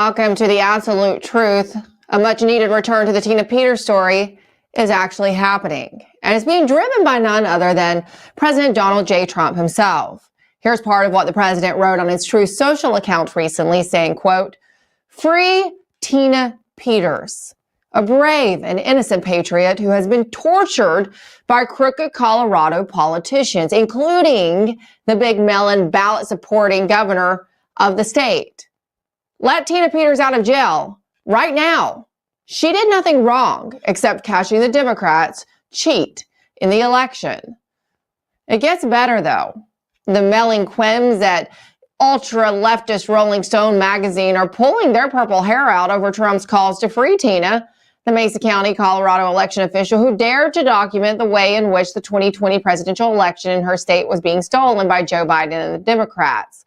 Welcome to The Absolute Truth. A much needed return to the Tina Peters story is actually happening, and it's being driven by none other than President Donald J. Trump himself. Here's part of what the president wrote on his Truth Social account recently, saying, quote, "Free Tina Peters, a brave and innocent patriot who has been tortured by crooked Colorado politicians, including the big melon ballot-supporting governor of the state. Let Tina Peters out of jail right now. She did nothing wrong except catching the Democrats cheat in the election." It gets better, though. The Mellequims at ultra-leftist Rolling Stone magazine are pulling their purple hair out over Trump's calls to free Tina, the Mesa County, Colorado election official who dared to document the way in which the 2020 presidential election in her state was being stolen by Joe Biden and the Democrats.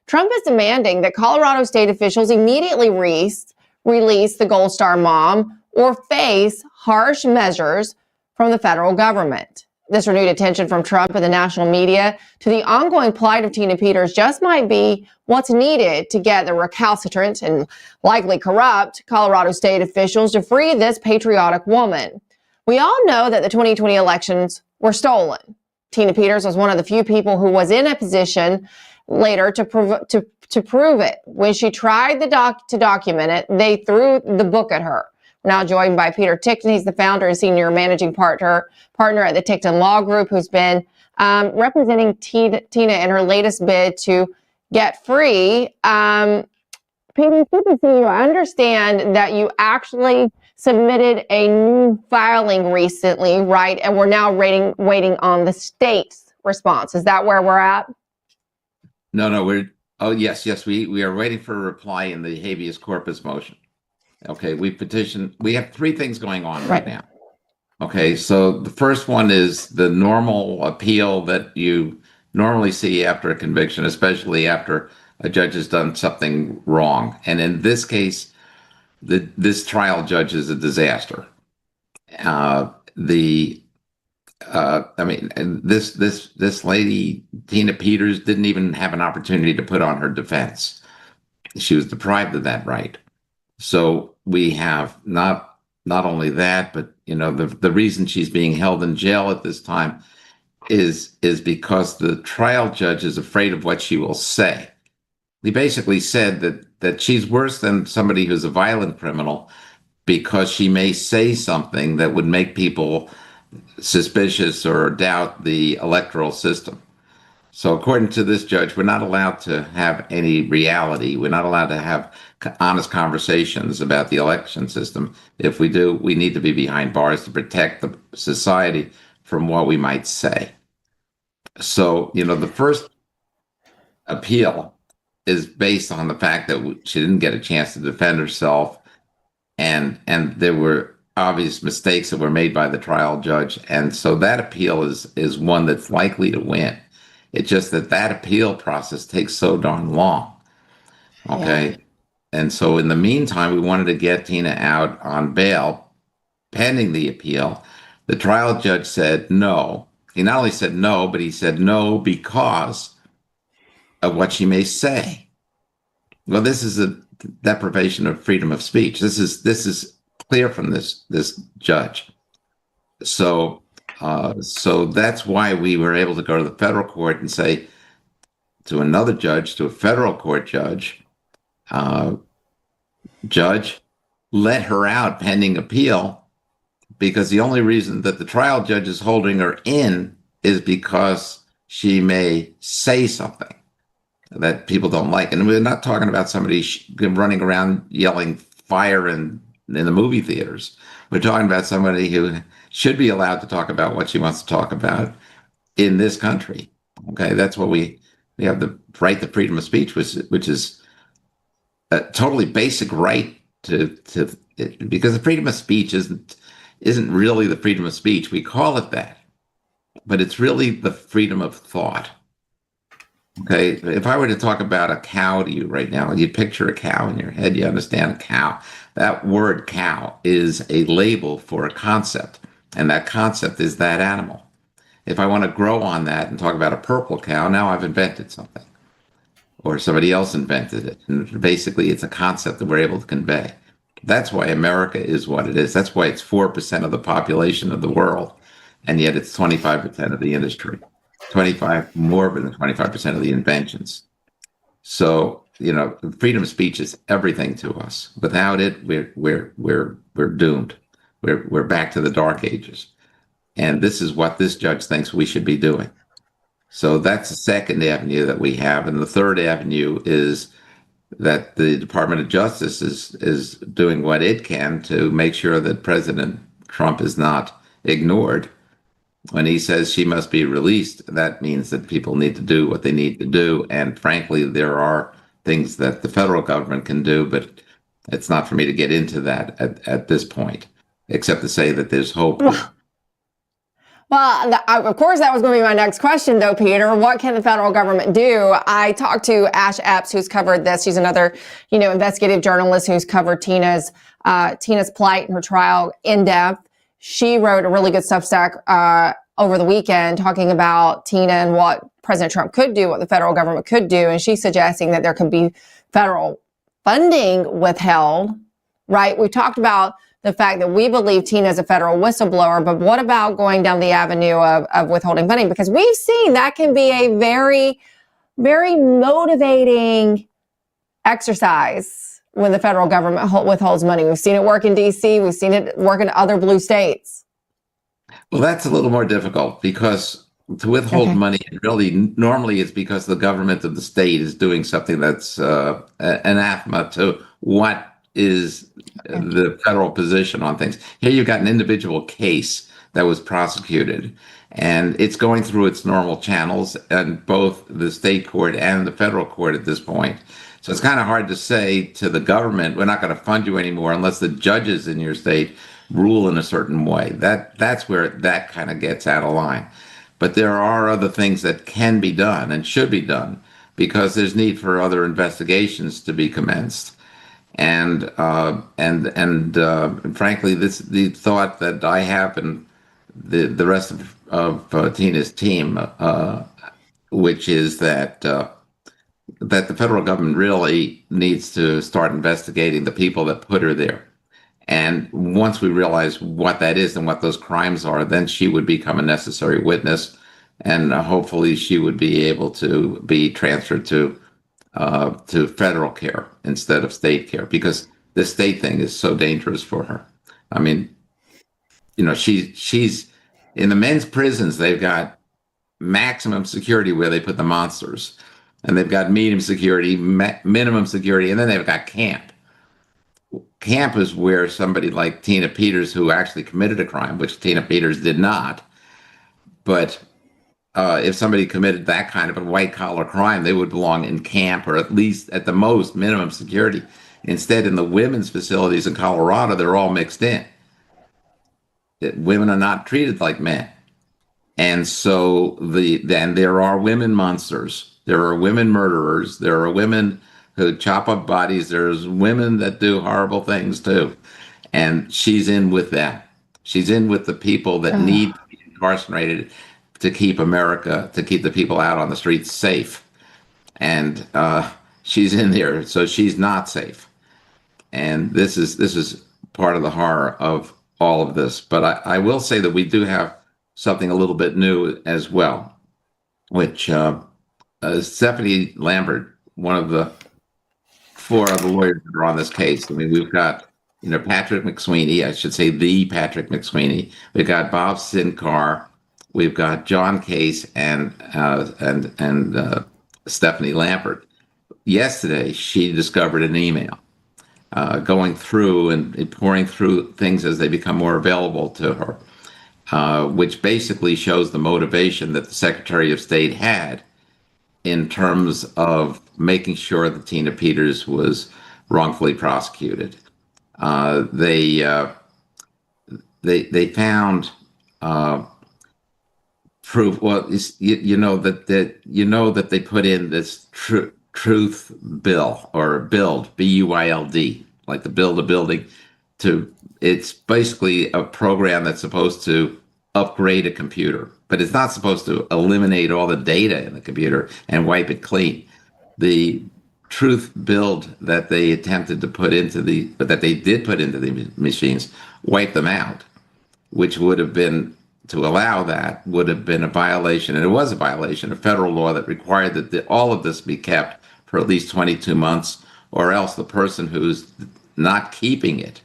Trump is demanding that Colorado state officials immediately release the Gold Star mom or face harsh measures from the federal government. This renewed attention from Trump and the national media to the ongoing plight of Tina Peters just might be what's needed to get the recalcitrant and likely corrupt Colorado state officials to free this patriotic woman. We all know that the 2020 elections were stolen. Tina Peters was one of the few people who was in a position later to prove it. When she tried to document it, they threw the book at her. We're now joined by Peter Tickton. He's the founder and senior managing partner at the Tickton Law Group, who's been representing Tina in her latest bid to get free. Peter, it's good to see you. I understand that you actually submitted a new filing recently, right? And we're now waiting on the state's response. Is that where we're at? No, yes, we are waiting for a reply in the habeas corpus motion. Okay, we have three things going on right now. Okay, so the first one is the normal appeal that you normally see after a conviction, especially after a judge has done something wrong. And in this case, this trial judge is a disaster. This lady, Tina Peters, didn't even have an opportunity to put on her defense. She was deprived of that right. So we have not only that, but the reason she's being held in jail at this time is because the trial judge is afraid of what she will say. He basically said that she's worse than somebody who's a violent criminal because she may say something that would make people suspicious or doubt the electoral system. So according to this judge, we're not allowed to have any reality. We're not allowed to have honest conversations about the election system. If we do, we need to be behind bars to protect the society from what we might say. So, the first appeal is based on the fact that she didn't get a chance to defend herself, and there were obvious mistakes that were made by the trial judge. And so that appeal is one that's likely to win. It's just that appeal process takes so darn long. Okay. Yeah. And so in the meantime, we wanted to get Tina out on bail pending the appeal. The trial judge said no. He not only said no, but he said no because of what she may say. Well, this is a deprivation of freedom of speech. This is clear from this judge. So that's why we were able to go to the federal court and say to another judge, to a federal court judge, judge, let her out pending appeal, because the only reason that the trial judge is holding her in is because she may say something that people don't like. And we're not talking about somebody running around yelling fire in the movie theaters. We're talking about somebody who should be allowed to talk about what she wants to talk about in this country. Okay, that's what we have the right to freedom of speech, which is a totally basic right because the freedom of speech isn't really the freedom of speech. We call it that, but it's really the freedom of thought. Okay, if I were to talk about a cow to you right now, and you picture a cow in your head, you understand a cow. That word cow is a label for a concept, and that concept is that animal. If I want to grow on that and talk about a purple cow, now I've invented something. or somebody else invented it. And basically, it's a concept that we're able to convey. That's why America is what it is. That's why it's 4% of the population of the world, and yet it's 25% of the industry, 25 more than 25% of the inventions. So, freedom of speech is everything to us. Without it, we're doomed. We're back to the dark ages. And this is what this judge thinks we should be doing. So that's the second avenue that we have. And the third avenue is that the Department of Justice is doing what it can to make sure that President Trump is not ignored. When he says she must be released, that means that people need to do what they need to do. And frankly, there are things that the federal government can do, but it's not for me to get into that at this point, except to say that there's hope. Well, of course, that was going to be my next question, though, Peter. What can the federal government do? I talked to Ash Epps, who's covered this. She's another, investigative journalist who's covered Tina's plight and her trial in depth. She wrote a really good Substack over the weekend talking about Tina and what President Trump could do, what the federal government could do. And she's suggesting that there could be federal funding withheld, right? We talked about the fact that we believe Tina is a federal whistleblower, but what about going down the avenue of withholding funding? Because we've seen that can be a very, very motivating exercise when the federal government withholds money. We've seen it work in D.C. We've seen it work in other blue states. Well, that's a little more difficult because to withhold money, really, normally it's because the government of the state is doing something that's anathema to what is the federal position on things. Here you've got an individual case that was prosecuted, and it's going through its normal channels and both the state court and the federal court at this point. So it's kind of hard to say to the government, we're not going to fund you anymore unless the judges in your state rule in a certain way. That's where that kind of gets out of line. But there are other things that can be done and should be done because there's need for other investigations to be commenced. And frankly, the thought that I have and the rest of Tina's team, which is that the federal government really needs to start investigating the people that put her there. And once we realize what that is and what those crimes are, then she would become a necessary witness, and hopefully she would be able to be transferred to federal care instead of state care, because the state thing is so dangerous for her. I mean, she's in the men's prisons. They've got maximum security where they put the monsters, and they've got medium security, minimum security, and then they've got camp. Camp is where somebody like Tina Peters, who actually committed a crime, which Tina Peters did not, but if somebody committed that kind of a white-collar crime, they would belong in camp, or at least at the most minimum security. Instead, in the women's facilities in Colorado, they're all mixed in. Women are not treated like men. And so then there are women monsters. There are women murderers. There are women who chop up bodies. There's women that do horrible things too. And she's in with that. She's in with the people that need to be incarcerated to keep the people out on the streets safe. And she's in there, so she's not safe. And this is part of the horror of all of this. But I will say that we do have something a little bit new as well, which Stephanie Lambert, one of the four other lawyers that are on this case. I mean, we've got Patrick McSweeney, I should say the Patrick McSweeney. We've got Bob Sinclair. We've got John Case and Stephanie Lambert. Yesterday, she discovered an email going through and pouring through things as they become more available to her, which basically shows the motivation that the Secretary of State had in terms of making sure that Tina Peters was wrongfully prosecuted. They found proof. Well, that they put in this truth bill, or build, BUILD, like the build a building. It's basically a program that's supposed to upgrade a computer, but it's not supposed to eliminate all the data in the computer and wipe it clean. the truth build that they attempted to put into that they did put into the machines wiped them out, which would have been, to allow that would have been a violation, and it was a violation of federal law that required that all of this be kept for at least 22 months, or else the person who's not keeping it,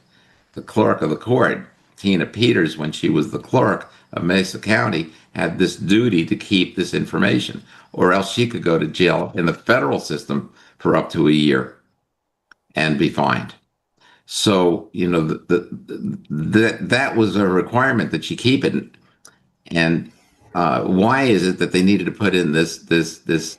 the clerk of the court, Tina Peters, when she was the clerk of Mesa County, had this duty to keep this information, or else she could go to jail in the federal system for up to a year and be fined. So, you know, that was a requirement that she keep it. And why is it that they needed to put in this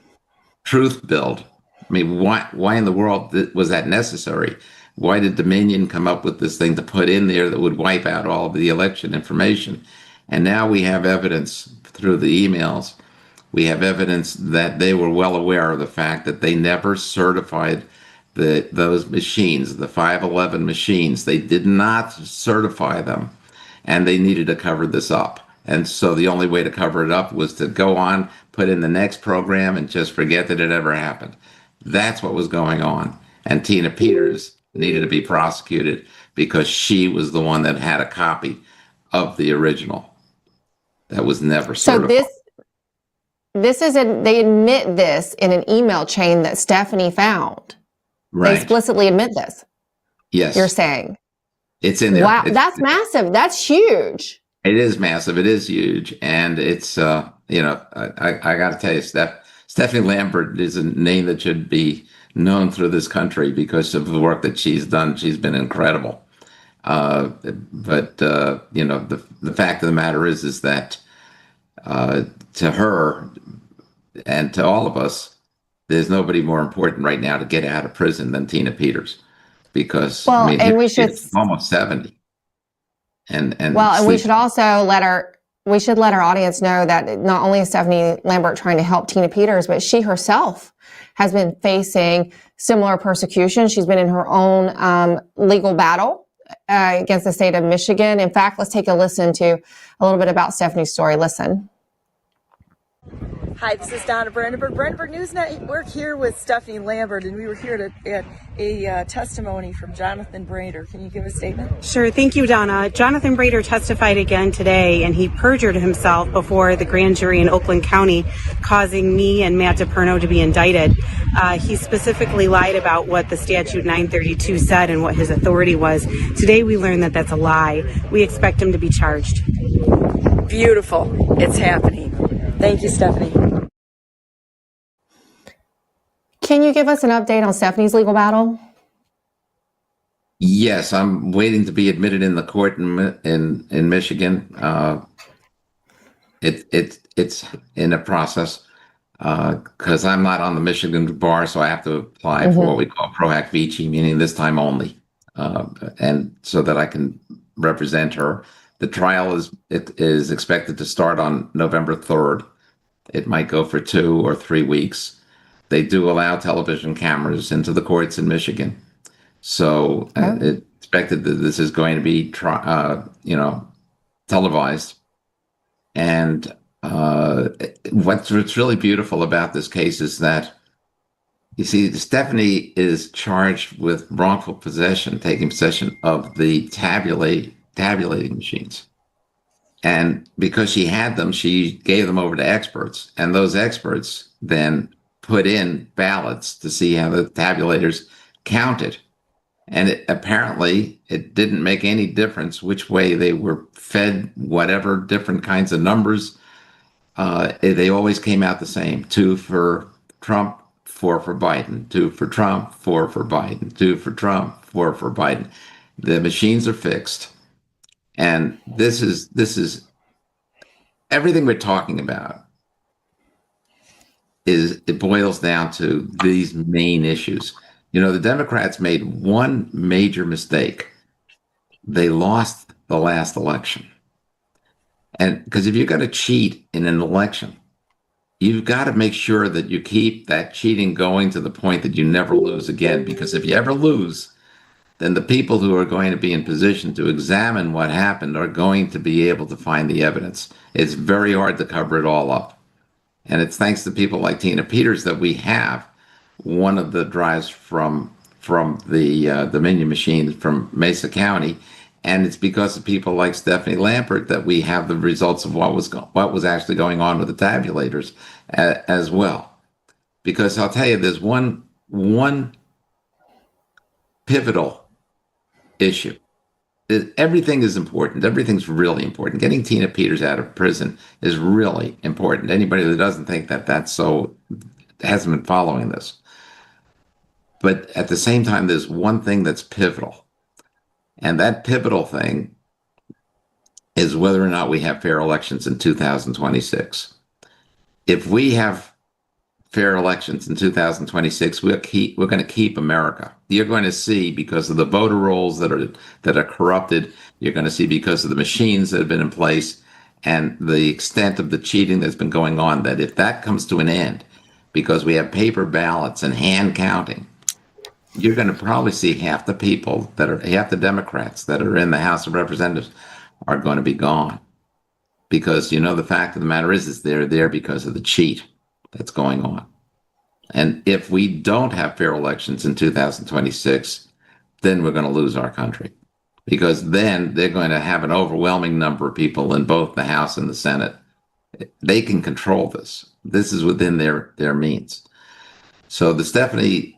truth build? I mean, why in the world was that necessary? Why did Dominion come up with this thing to put in there that would wipe out all of the election information? And now we have evidence through the emails. We have evidence that they were well aware of the fact that they never certified those machines, the 511 machines. They did not certify them, and they needed to cover this up. And so the only way to cover it up was to go on, put in the next program, and just forget that it ever happened. That's what was going on. And Tina Peters needed to be prosecuted because she was the one that had a copy of the original that was never certified. So they admit this in an email chain that Stephanie found. Right. They explicitly admit this. Yes. You're saying. It's in there. Wow, that's massive. That's huge. It is massive. It is huge. And it's, you know, I got to tell you, Stephanie Lambert is a name that should be known through this country because of the work that she's done. She's been incredible. But you know, the fact of the matter is that to her and to all of us, there's nobody more important right now to get out of prison than Tina Peters, because well, I mean, and we should almost 70. And we should also let our audience know that not only is Stephanie Lambert trying to help Tina Peters, but she herself has been facing similar persecution. She's been in her own legal battle against the state of Michigan. In fact, let's take a listen to a little bit about Stephanie's story. Listen. Hi, this is Donna Brandenburg, Brandenburg News Network, here with Stephanie Lambert, and we were here at a testimony from Jonathan Brader. Can you give a statement? Sure. Thank you, Donna. Jonathan Brader testified again today, and he perjured himself before the grand jury in Oakland County, causing me and Matt DePerno to be indicted. He specifically lied about what the statute 932 said and what his authority was. Today we learned that that's a lie. We expect him to be charged. Beautiful. It's happening. Thank you, Stephanie. Can you give us an update on Stephanie's legal battle? Yes, I'm waiting to be admitted in the court in Michigan. It's in a process because I'm not on the Michigan bar, so I have to apply for what we call pro hac vici, meaning this time only, and so that I can represent her. The trial is expected to start on November 3rd. It might go for 2 or 3 weeks. They do allow television cameras into the courts in Michigan. So it's expected that this is going to be, televised. And what's really beautiful about this case is that, you see, Stephanie is charged with wrongful possession, taking possession of the tabulating machines. And because she had them, she gave them over to experts. And those experts then put in ballots to see how the tabulators counted. And apparently it didn't make any difference which way they were fed, whatever different kinds of numbers. They always came out the same. 2 for Trump, 4 for Biden. 2 for Trump, 4 for Biden. 2 for Trump, 4 for Biden. The machines are fixed. And this is everything we're talking about. It boils down to these main issues. You know, the Democrats made one major mistake. They lost the last election. And because if you're going to cheat in an election, you've got to make sure that you keep that cheating going to the point that you never lose again. Because if you ever lose, then the people who are going to be in position to examine what happened are going to be able to find the evidence. It's very hard to cover it all up. And it's thanks to people like Tina Peters that we have one of the drives from the Dominion machines from Mesa County, and it's because of people like Stephanie Lampert that we have the results of what was actually going on with the tabulators as well. Because I'll tell you, there's one pivotal issue. Everything is important. Everything's really important. Getting Tina Peters out of prison is really important. Anybody that doesn't think that that's so hasn't been following this. But at the same time, there's one thing that's pivotal. And that pivotal thing is whether or not we have fair elections in 2026. If we have fair elections in 2026, we're going to keep America. You're going to see, because of the voter rolls that are corrupted, you're going to see because of the machines that have been in place and the extent of the cheating that's been going on, that if that comes to an end, because we have paper ballots and hand counting, you're going to probably see half the Democrats that are in the House of Representatives are going to be gone. Because, the fact of the matter is they're there because of the cheat that's going on. And if we don't have fair elections in 2026, then we're going to lose our country. Because then they're going to have an overwhelming number of people in both the House and the Senate. They can control this. This is within their means. So the Stephanie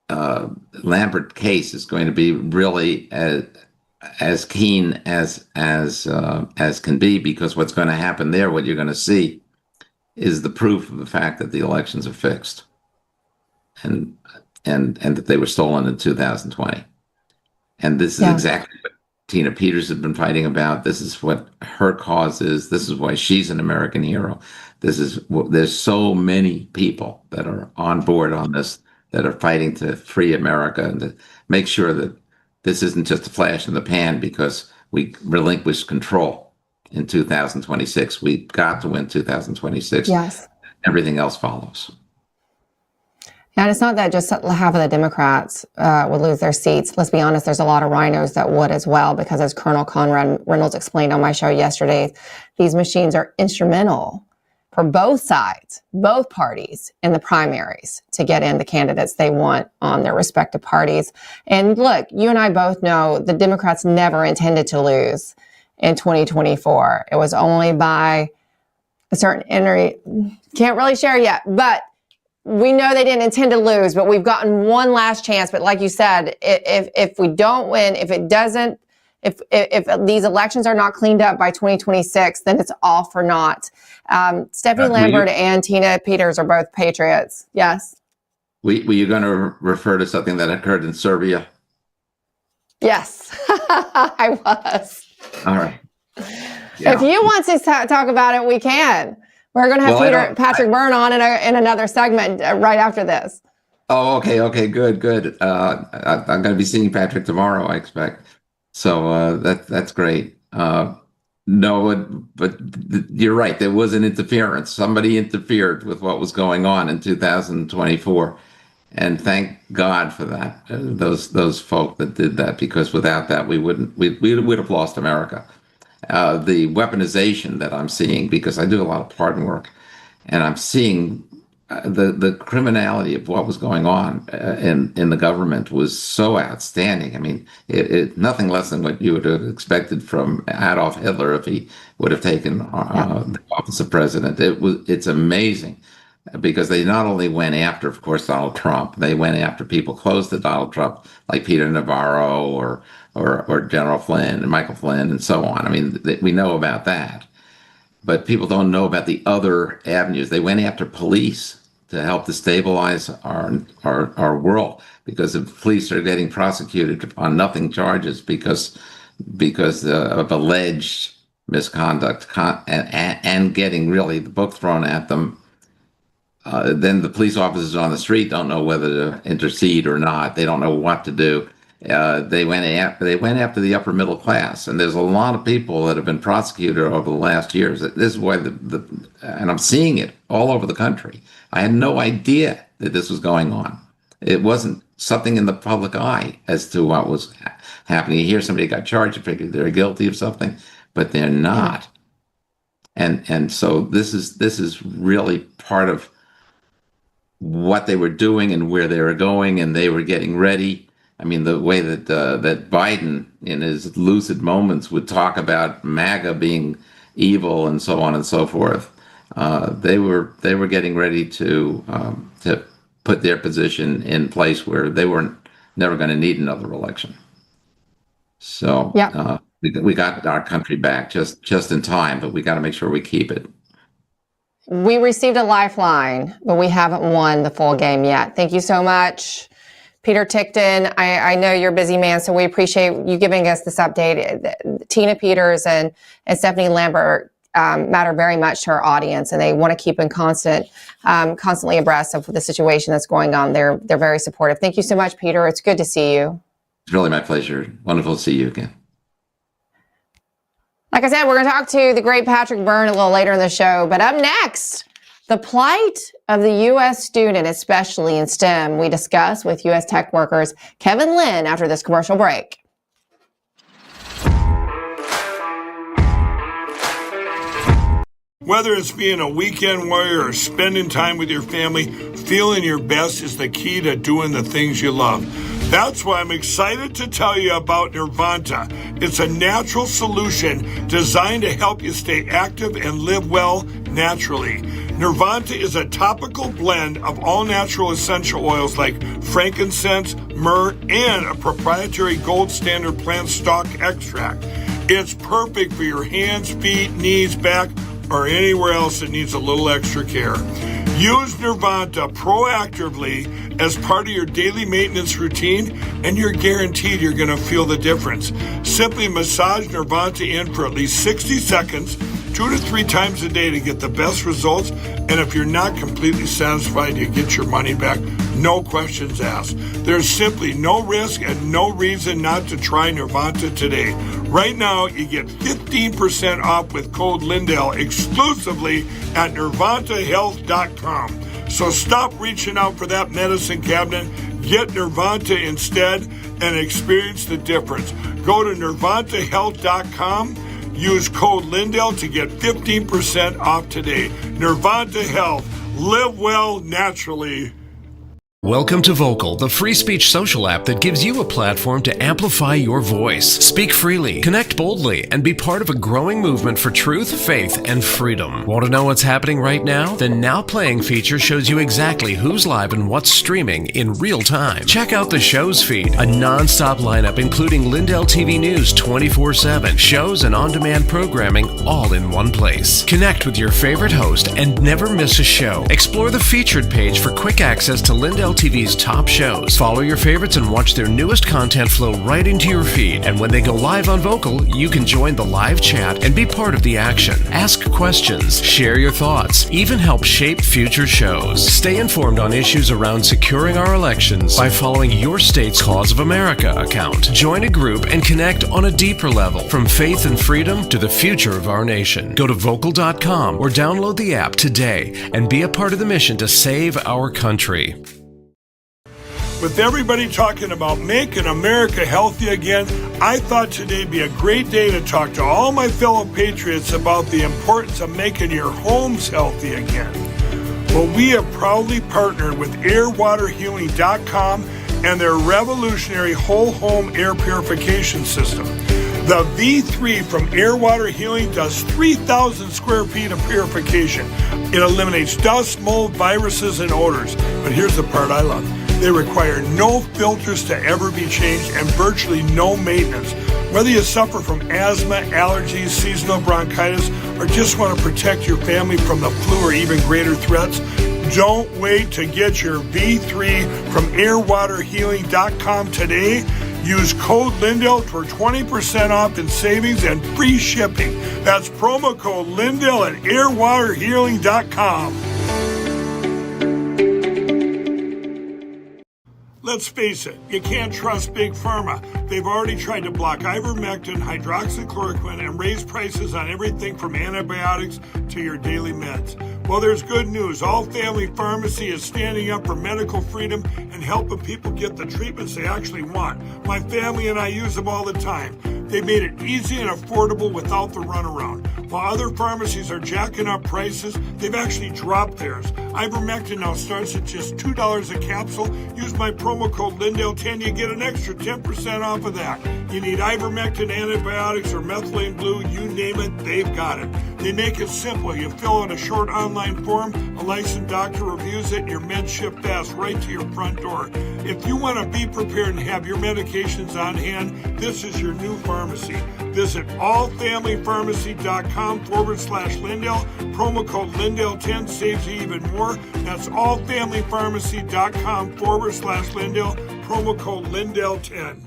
Lampert case is going to be really as keen as can be, because what's going to happen there, what you're going to see, is the proof of the fact that the elections are fixed, and that they were stolen in 2020. And this is exactly what Tina Peters has been fighting about. This is what her cause is. This is why she's an American hero. There's so many people that are on board on this, that are fighting to free America and to make sure that this isn't just a flash in the pan because we relinquished control in 2026. We've got to win 2026. Yes. Everything else follows. And it's not that just half of the Democrats would lose their seats. Let's be honest, there's a lot of rhinos that would as well, because as Colonel Conrad Reynolds explained on my show yesterday, these machines are instrumental for both sides, both parties in the primaries to get in the candidates they want on their respective parties. And look, you and I both know the Democrats never intended to lose in 2024. It was only by a certain entry, can't really share yet, but we know they didn't intend to lose, but we've gotten one last chance. But like you said, if we don't win, if these elections are not cleaned up by 2026, then it's all for naught. Stephanie Lampert and Tina Peters are both patriots. Yes. Were you going to refer to something that occurred in Serbia? Yes, I was. All right. Yeah. If you want to talk about it, we can. We're going to have Patrick Byrne on in another segment right after this. Oh, okay, good. I'm going to be seeing Patrick tomorrow, I expect. So that's great. No, but you're right. There was an interference. Somebody interfered with what was going on in 2024, and thank God for that. Those folk that did that, because without that, we would have lost America. The weaponization that I'm seeing, because I do a lot of pardon work, and I'm seeing the criminality of what was going on in the government was so outstanding. I mean, it nothing less than what you would have expected from Adolf Hitler if he would have taken the office of president. It's amazing, because they not only went after, of course, Donald Trump, they went after people close to Donald Trump, like Peter Navarro or General Flynn and Michael Flynn and so on. I mean, we know about that. But people don't know about the other avenues. They went after police to help destabilize our world, because the police are getting prosecuted on nothing charges because of alleged misconduct and getting really the book thrown at them. Then the police officers on the street don't know whether to intercede or not. They don't know what to do. They went after the upper middle class, and there's a lot of people that have been prosecuted over the last years. This is why and I'm seeing it all over the country. I had no idea that this was going on. It wasn't something in the public eye as to what was happening. You hear somebody got charged, you figure they're guilty of something, but they're not. And so this is really part of what they were doing and where they were going, and they were getting ready. I mean, the way that that Biden, in his lucid moments, would talk about MAGA being evil and so on and so forth. They were getting ready to put their position in place where they weren't never going to need another election. So Yeah. we got our country back just in time, but we got to make sure we keep it. We received a lifeline, but we haven't won the full game yet. Thank you so much, Peter Tickton. I know you're a busy man, so we appreciate you giving us this update. Tina Peters and Stephanie Lambert matter very much to our audience, and they want to keep in constantly abreast of the situation that's going on. They're very supportive. Thank you so much, Peter. It's good to see you. It's really my pleasure. Wonderful to see you again. Like I said, we're going to talk to the great Patrick Byrne a little later in the show. But up next, the plight of the U.S. student, especially in STEM, we discuss with U.S. tech workers Kevin Lynn after this commercial break. Whether it's being a weekend warrior or spending time with your family, feeling your best is the key to doing the things you love. That's why I'm excited to tell you about Nirvanta. It's a natural solution designed to help you stay active and live well naturally. Nirvanta is a topical blend of all natural essential oils like frankincense, myrrh, and a proprietary gold standard plant stock extract. It's perfect for your hands, feet, knees, back, or anywhere else that needs a little extra care. Use Nirvanta proactively as part of your daily maintenance routine, and you're guaranteed you're going to feel the difference. Simply massage Nirvanta in for at least 60 seconds, 2 to 3 times a day to get the best results. And if you're not completely satisfied, you get your money back. No questions asked. There's simply no risk and no reason not to try Nirvanta today. Right now, you get 15% off with code Lindell exclusively at nirvantahealth.com. So stop reaching out for that medicine cabinet. Get Nirvanta instead and experience the difference. Go to nirvantahealth.com. Use code Lindell to get 15% off today. Nirvanta Health. Live well naturally. Welcome to Vocal, the free speech social app that gives you a platform to amplify your voice. Speak freely, connect boldly, and be part of a growing movement for truth, faith, and freedom. Want to know what's happening right now? The Now Playing feature shows you exactly who's live and what's streaming in real time. Check out the show's feed, a non-stop lineup including Lindell TV News 24/7, shows and on-demand programming all in one place. Connect with your favorite host and never miss a show. Explore the featured page for quick access to Lindell TV's top shows. Follow your favorites and watch their newest content flow right into your feed. And when they go live on Vocal, you can join the live chat and be part of the action. Ask questions, share your thoughts, even help shape future shows. Stay informed on issues around securing our elections by following your state's Cause of America account. Join a group and connect on a deeper level, from faith and freedom to the future of our nation. Go to vocal.com or download the app today and be a part of the mission to save our country. With everybody talking about making America healthy again, I thought today'd be a great day to talk to all my fellow patriots about the importance of making your homes healthy again. Well, we have proudly partnered with airwaterhealing.com and their revolutionary whole home air purification system. The V3 from Air Water Healing does 3,000 square feet of purification. It eliminates dust, mold, viruses, and odors. But here's the part I love. They require no filters to ever be changed and virtually no maintenance. Whether you suffer from asthma, allergies, seasonal bronchitis, or just want to protect your family from the flu or even greater threats, don't wait to get your V3 from airwaterhealing.com today. Use code Lindell for 20% off in savings and free shipping. That's promo code Lindell at airwaterhealing.com. Let's face it, you can't trust Big Pharma. They've already tried to block ivermectin, hydroxychloroquine, and raise prices on everything from antibiotics to your daily meds. Well, there's good news. All Family Pharmacy is standing up for medical freedom and helping people get the treatments they actually want. My family and I use them all the time. They made it easy and affordable without the runaround. While other pharmacies are jacking up prices, they've actually dropped theirs. Ivermectin now starts at just $2 a capsule. Use my promo code Lindell10. You get an extra 10% off of that. You need ivermectin, antibiotics, or methylene blue, you name it, they've got it. They make it simple. You fill out a short online form, a licensed doctor reviews it, and your meds ship fast right to your front door. If you want to be prepared and have your medications on hand, this is your new pharmacy. Visit allfamilypharmacy.com/Lindell. Promo code Lindell10 saves you even more. That's allfamilypharmacy.com/Lindell. Promo code Lindell10.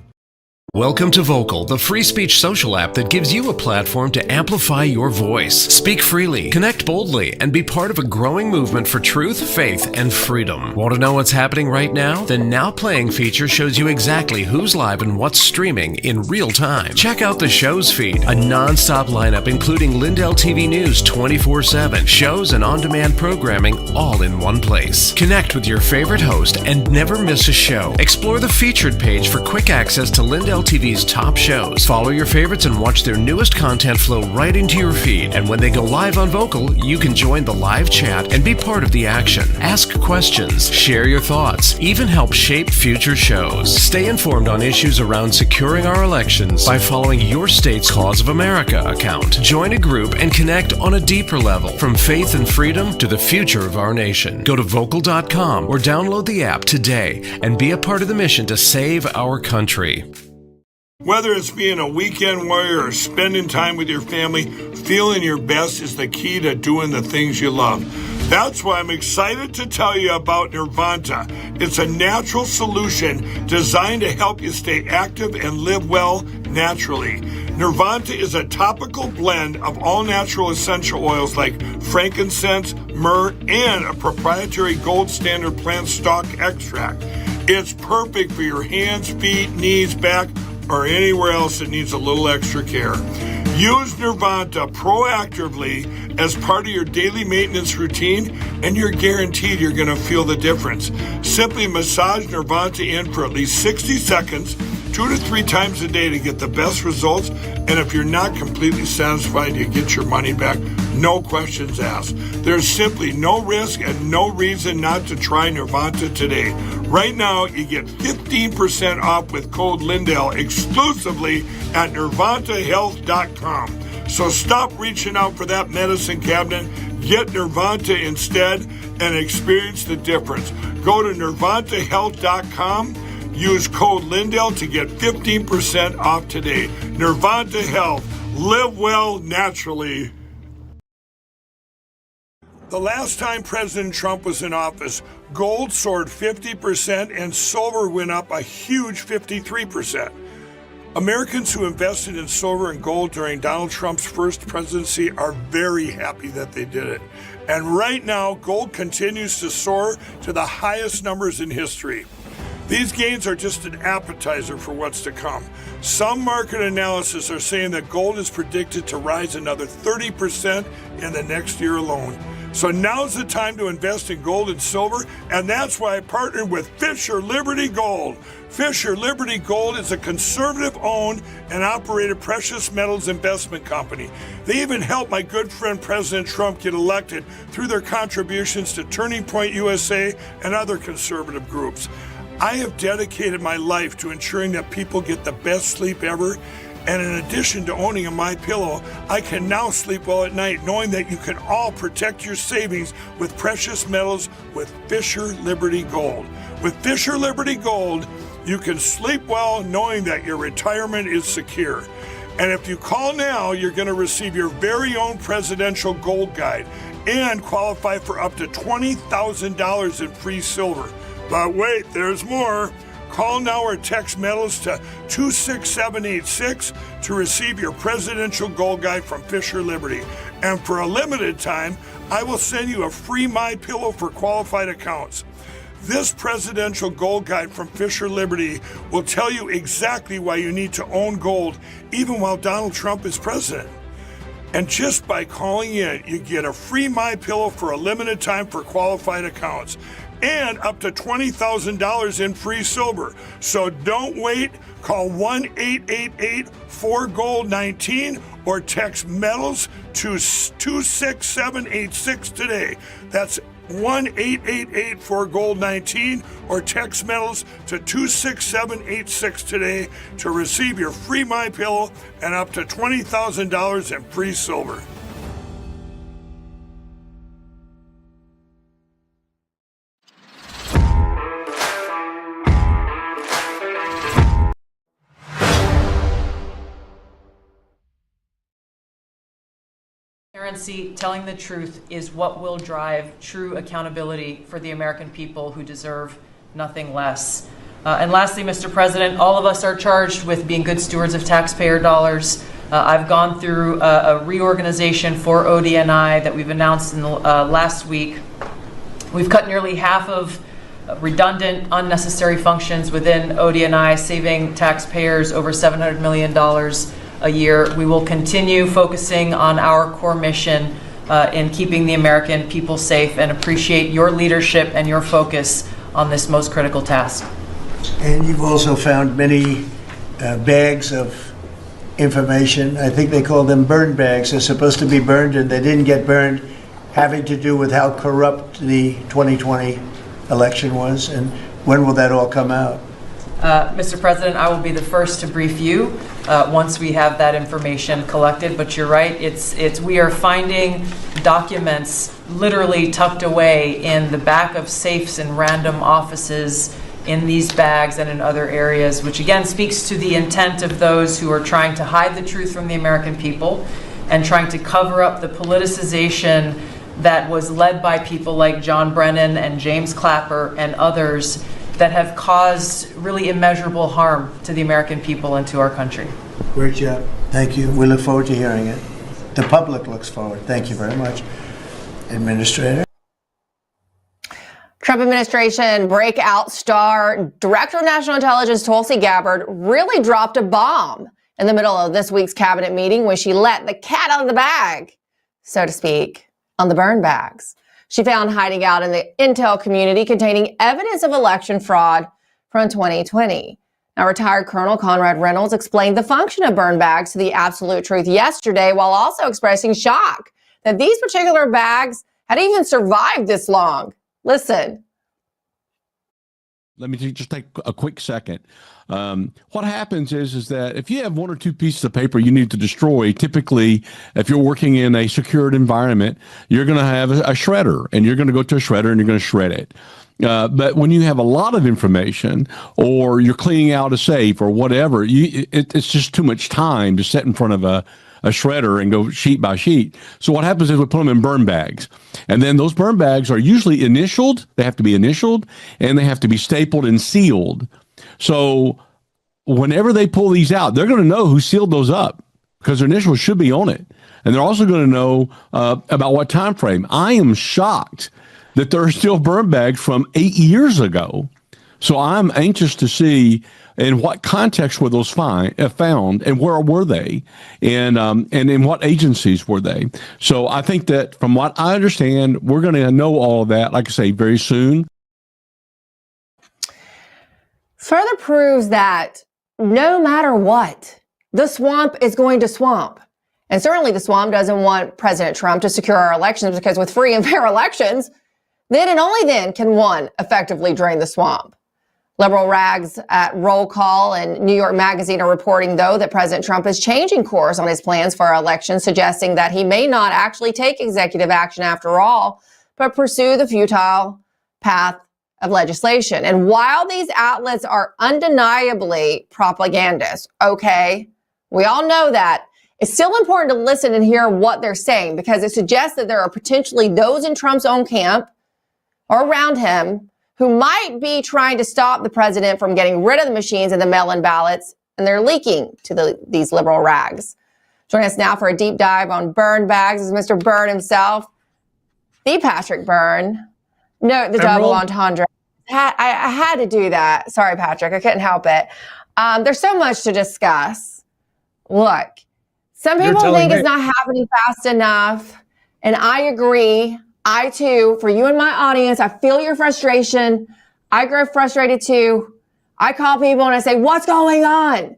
Welcome to Vocal, the free speech social app that gives you a platform to amplify your voice. Speak freely, connect boldly, and be part of a growing movement for truth, faith, and freedom. Want to know what's happening right now? The Now Playing feature shows you exactly who's live and what's streaming in real time. Check out the show's feed, a non-stop lineup including Lindell TV News 24/7, shows and on-demand programming all in one place. Connect with your favorite host and never miss a show. Explore the featured page for quick access to Lindell TV's top shows. Follow your favorites and watch their newest content flow right into your feed. And when they go live on Vocal, you can join the live chat and be part of the action. Ask questions, share your thoughts, even help shape future shows. Stay informed on issues around securing our elections by following your state's Cause of America account. Join a group and connect on a deeper level, from faith and freedom to the future of our nation. Go to vocal.com or download the app today and be a part of the mission to save our country. Whether it's being a weekend warrior or spending time with your family, feeling your best is the key to doing the things you love. That's why I'm excited to tell you about Nirvanta. It's a natural solution designed to help you stay active and live well naturally. Nirvanta is a topical blend of all natural essential oils like frankincense, myrrh, and a proprietary gold standard plant stock extract. It's perfect for your hands, feet, knees, back, or anywhere else that needs a little extra care. Use Nirvanta proactively as part of your daily maintenance routine, and you're guaranteed you're going to feel the difference. Simply massage Nirvanta in for at least 60 seconds, 2 to 3 times a day to get the best results. And if you're not completely satisfied, you get your money back. No questions asked. There's simply no risk and no reason not to try Nirvanta today. Right now, you get 15% off with code Lindell exclusively at nirvantahealth.com. So stop reaching out for that medicine cabinet. Get Nirvanta instead and experience the difference. Go to nirvantahealth.com. Use code Lindell to get 15% off today. Nirvanta Health. Live well naturally. The last time President Trump was in office, gold soared 50% and silver went up a huge 53%. Americans who invested in silver and gold during Donald Trump's first presidency are very happy that they did it. And right now, gold continues to soar to the highest numbers in history. These gains are just an appetizer for what's to come. Some market analysis are saying that gold is predicted to rise another 30% in the next year alone. So now's the time to invest in gold and silver, and that's why I partnered with Fisher Liberty Gold. Fisher Liberty Gold is a conservative-owned and operated precious metals investment company. They even helped my good friend President Trump get elected through their contributions to Turning Point USA and other conservative groups. I have dedicated my life to ensuring that people get the best sleep ever. And in addition to owning a MyPillow, I can now sleep well at night knowing that you can all protect your savings with precious metals with Fisher Liberty Gold. With Fisher Liberty Gold, you can sleep well knowing that your retirement is secure. And if you call now, you're going to receive your very own presidential gold guide and qualify for up to $20,000 in free silver. But wait, there's more. Call now or text metals to 26786 to receive your presidential gold guide from Fisher Liberty. And for a limited time, I will send you a free MyPillow for qualified accounts. This presidential gold guide from Fisher Liberty will tell you exactly why you need to own gold even while Donald Trump is president. And just by calling in, you get a free MyPillow for a limited time for qualified accounts and up to $20,000 in free silver. So don't wait. Call 1-888-4GOLD-19 or text metals to 26786 today. That's 1-888-4GOLD19 or text medals to 26786 today to receive your free MyPillow and up to $20,000 in free silver. Transparency, telling the truth, is what will drive true accountability for the American people who deserve nothing less. And lastly, Mr. President, all of us are charged with being good stewards of taxpayer dollars. I've gone through a reorganization for ODNI that we've announced in the last week. We've cut nearly half of redundant, unnecessary functions within ODNI, saving taxpayers over $700 million a year. We will continue focusing on our core mission in keeping the American people safe, and appreciate your leadership and your focus on this most critical task. And you've also found many bags of information. I think they call them burn bags. They're supposed to be burned and they didn't get burned, having to do with how corrupt the 2020 election was. And when will that all come out? Mr. President, I will be the first to brief you once we have that information collected. But you're right, we are finding documents literally tucked away in the back of safes in random offices, in these bags and in other areas, which again speaks to the intent of those who are trying to hide the truth from the American people and trying to cover up the politicization that was led by people like John Brennan and James Clapper and others that have caused really immeasurable harm to the American people and to our country. Great job. Thank you. We look forward to hearing it. The public looks forward. Thank you very much, Administrator. Trump administration breakout star, Director of National Intelligence Tulsi Gabbard really dropped a bomb in the middle of this week's cabinet meeting when she let the cat out of the bag, so to speak, on the burn bags she found hiding out in the intel community containing evidence of election fraud from 2020. Now, retired Colonel Conrad Reynolds explained the function of burn bags to the Absolute Truth yesterday, while also expressing shock that these particular bags had even survived this long. Listen. Let me just take a quick second. What happens is that if you have one or two pieces of paper you need to destroy, typically, if you're working in a secured environment, you're going to have a shredder, and you're going to go to a shredder and you're going to shred it. But when you have a lot of information, or you're cleaning out a safe or whatever, it's just too much time to sit in front of a shredder and go sheet by sheet. So what happens is we put them in burn bags. And then those burn bags are usually initialed. They have to be initialed, and they have to be stapled and sealed. So whenever they pull these out, they're going to know who sealed those up, because their initials should be on it. And they're also going to know about what time frame. I am shocked that there are still burn bags from 8 years ago. So I'm anxious to see in what context were those found, and where were they, and in what agencies were they. So I think that, from what I understand, we're going to know all of that, like I say, very soon. Further proves that no matter what, the swamp is going to swamp. And certainly the swamp doesn't want President Trump to secure our elections, because with free and fair elections, then and only then can one effectively drain the swamp. Liberal rags at Roll Call and New York Magazine are reporting, though, that President Trump is changing course on his plans for our election, suggesting that he may not actually take executive action after all, but pursue the futile path of legislation. And while these outlets are undeniably propagandist, okay, we all know that, it's still important to listen and hear what they're saying, because it suggests that there are potentially those in Trump's own camp or around him who might be trying to stop the president from getting rid of the machines and the mail-in ballots, and they're leaking to these liberal rags. Join us now for a deep dive on burn bags is Mr. Byrne himself, the Patrick Byrne. Note the double entendre. I had to do that. Sorry, Patrick, I couldn't help it. There's so much to discuss. Look, some people think it's not happening fast enough, and I agree. I too, for you and my audience, I feel your frustration. I grow frustrated too. I call people and I say, what's going on?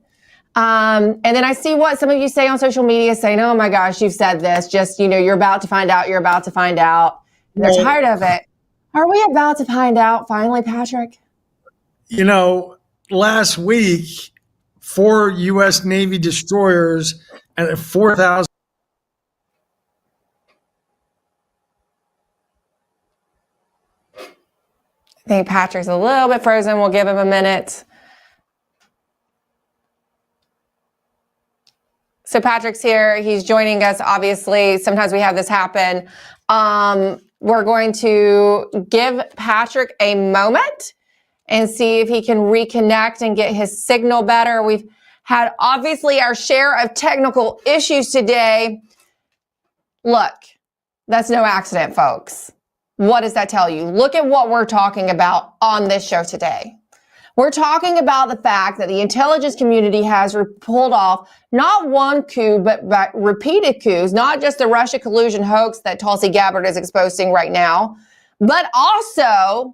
And then I see what some of you say on social media, saying, oh my gosh, you've said this. Just, you're about to find out. You're about to find out. And they're tired of it. Are we about to find out finally, Patrick? You know, last week, 4 U.S. Navy destroyers and 4,000. I think Patrick's a little bit frozen. We'll give him a minute. So Patrick's here. He's joining us, obviously. Sometimes we have this happen. We're going to give Patrick a moment and see if he can reconnect and get his signal better. We've had, obviously, our share of technical issues today. Look, that's no accident, folks. What does that tell you? Look at what we're talking about on this show today. We're talking about the fact that the intelligence community has pulled off not one coup, but repeated coups, not just the Russia collusion hoax that Tulsi Gabbard is exposing right now, but also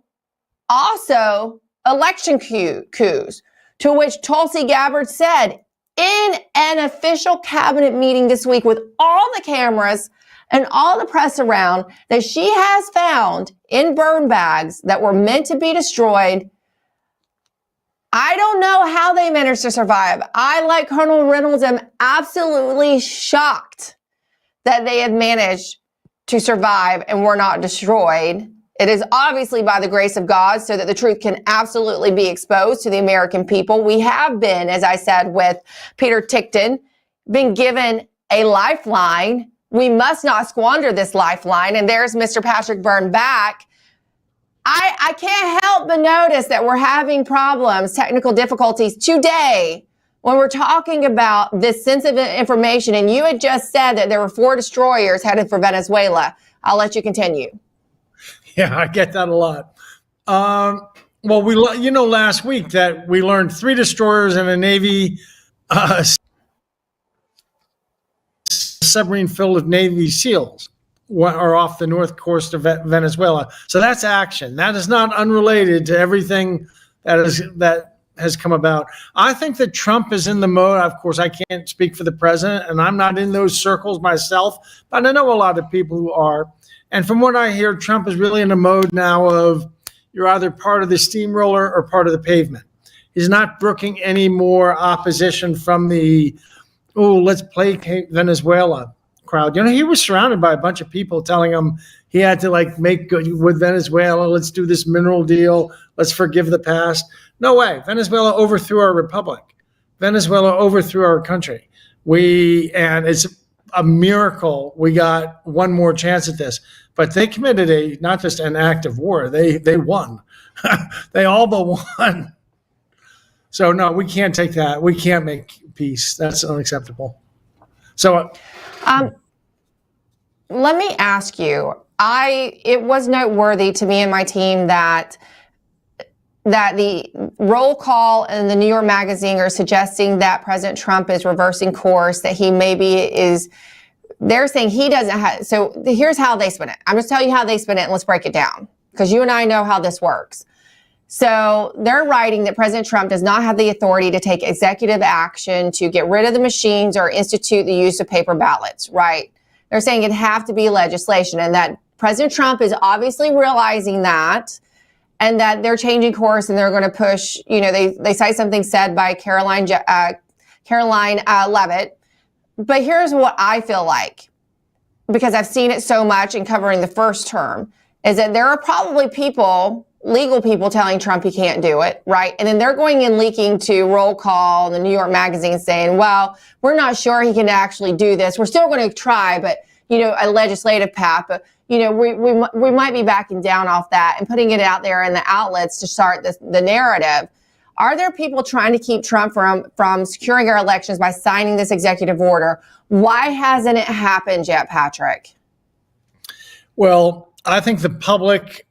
election coups, to which Tulsi Gabbard said in an official cabinet meeting this week with all the cameras and all the press around that she has found in burn bags that were meant to be destroyed. I don't know how they managed to survive. I, like Colonel Reynolds, am absolutely shocked that they have managed to survive and were not destroyed. It is obviously by the grace of God so that the truth can absolutely be exposed to the American people. We have been, as I said, with Peter Tickton, been given a lifeline. We must not squander this lifeline. And there's Mr. Patrick Byrne back. I can't help but notice that we're having problems, technical difficulties today when we're talking about this sensitive information. And you had just said that there were 4 destroyers headed for Venezuela. I'll let you continue. Yeah, I get that a lot. Well, last week that we learned 3 destroyers and a Navy submarine filled with Navy SEALs are off the north coast of Venezuela. So that's action. That is not unrelated to everything that has come about. I think that Trump is in the mode. Of course, I can't speak for the president, and I'm not in those circles myself, but I know a lot of people who are. And from what I hear, Trump is really in a mode now of you're either part of the steamroller or part of the pavement. He's not brooking any more opposition from the, let's placate Venezuela crowd. He was surrounded by a bunch of people telling him he had to make good with Venezuela. Let's do this mineral deal. Let's forgive the past. No way. Venezuela overthrew our republic. Venezuela overthrew our country. And it's a miracle we got one more chance at this. But they committed not just an act of war. They won. They all but won. So no, we can't take that. We can't make peace. That's unacceptable. So. Let me ask you, it was noteworthy to me and my team that the roll call and the New York Magazine are suggesting that President Trump is reversing course, that he they're saying he doesn't have, so here's how they spin it. I'm just telling you how they spin it and let's break it down because you and I know how this works. So they're writing that President Trump does not have the authority to take executive action to get rid of the machines or institute the use of paper ballots, right? They're saying it'd have to be legislation and that President Trump is obviously realizing that and that they're changing course and they're going to push, they cite something said by Caroline Leavitt. But here's what I feel like, because I've seen it so much in covering the first term, is that there are probably legal people telling Trump he can't do it, right? And then they're going and leaking to Roll Call, the New York Magazine, saying, well, we're not sure he can actually do this. We're still going to try, but, a legislative path. But, we might be backing down off that and putting it out there in the outlets to start the narrative. Are there people trying to keep Trump from securing our elections by signing this executive order? Why hasn't it happened yet, Patrick? Well, I think the public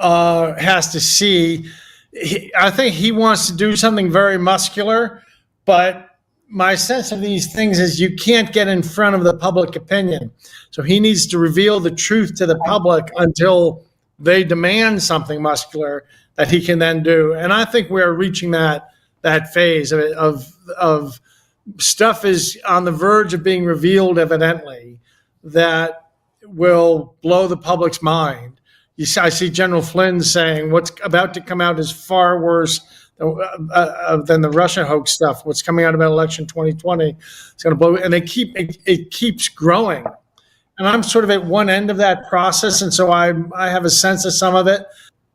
has to see. I think he wants to do something very muscular, but my sense of these things is you can't get in front of the public opinion. So he needs to reveal the truth to the public until they demand something muscular that he can then do. And I think we're reaching that phase of stuff is on the verge of being revealed, evidently, that will blow the public's mind. I see General Flynn saying what's about to come out is far worse than the Russia hoax stuff. What's coming out about election 2020 is going to blow, and it keeps growing. And I'm sort of at one end of that process, and so I have a sense of some of it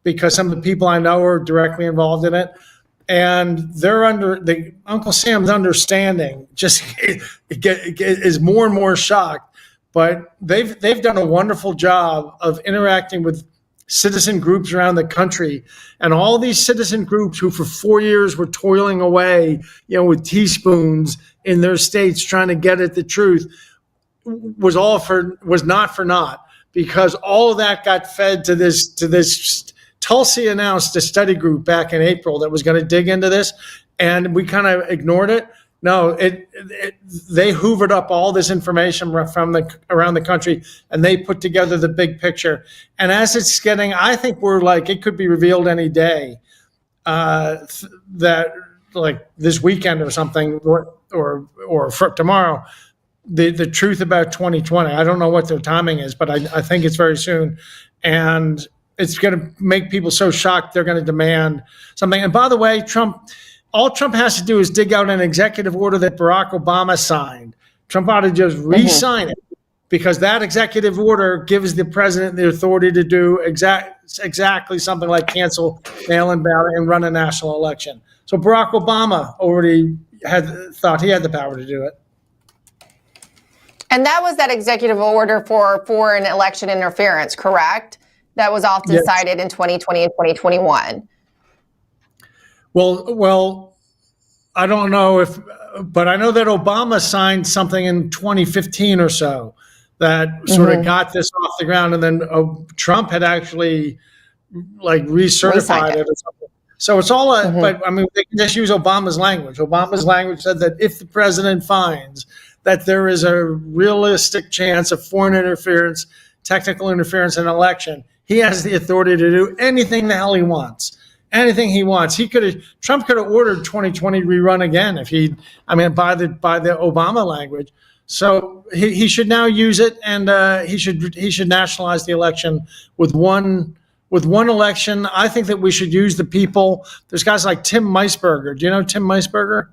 because some of the people I know are directly involved in it, and they're Uncle Sam's understanding just is more and more shocked. But they've done a wonderful job of interacting with citizen groups around the country, and all these citizen groups who for 4 years were toiling away, with teaspoons in their states trying to get at the truth, was not for naught, because all of that got fed to this. Tulsi announced a study group back in April that was going to dig into this, and we kind of ignored it. No, they hoovered up all this information from around the country, and they put together the big picture. And as it's getting, I think it could be revealed any day that like this weekend or something, or for tomorrow, the truth about 2020. I don't know what their timing is, but I think it's very soon, and it's going to make people so shocked they're going to demand something. And by the way, all Trump has to do is dig out an executive order that Barack Obama signed. Trump ought to just re-sign it, because that executive order gives the president the authority to do exactly something like cancel mail-in ballot and run a national election. So Barack Obama already thought he had the power to do it. And that was that executive order for foreign election interference, correct? That was often cited in 2020 and 2021. Well, I don't know but I know that Obama signed something in 2015 or so that sort of got this off the ground, and then Trump had actually recertified it or something. So it's all, but I mean, they can just use Obama's language. Obama's language said that if the president finds that there is a realistic chance of foreign interference, technical interference in an election, he has the authority to do anything the hell he wants. Anything he wants. Trump could have ordered 2020 rerun again by the Obama language. So he should now use it, and he should nationalize the election with one election. I think that we should use the people. There's guys like Tim Meisberger. Do you know Tim Meisberger?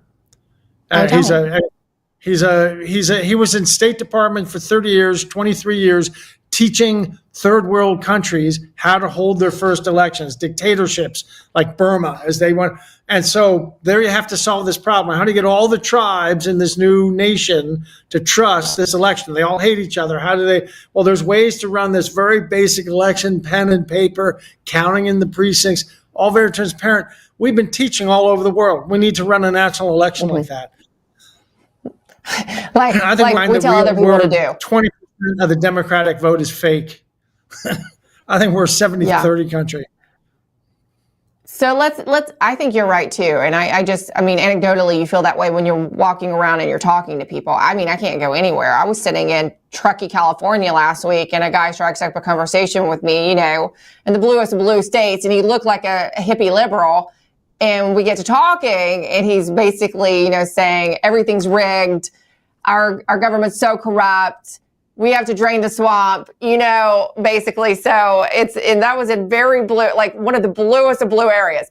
He was in State Department for 30 years, 23 years, teaching third world countries how to hold their first elections, dictatorships like Burma, as they want. And so there you have to solve this problem. How do you get all the tribes in this new nation to trust this election? They all hate each other. How do they? Well, there's ways to run this very basic election, pen and paper, counting in the precincts, all very transparent. We've been teaching all over the world. We need to run a national election like that. Like we tell other people to do. 20% of the Democratic vote is fake. I think we're a 70-30 country. So I think you're right too. And I mean, anecdotally, you feel that way when you're walking around and you're talking to people. I mean, I can't go anywhere. I was sitting in Truckee, California last week, and a guy strikes up a conversation with me, in the bluest of blue states, and he looked like a hippie liberal. And we get to talking, and he's basically, saying everything's rigged. Our government's so corrupt. We have to drain the swamp, basically. So that was a very blue, like one of the bluest of blue areas.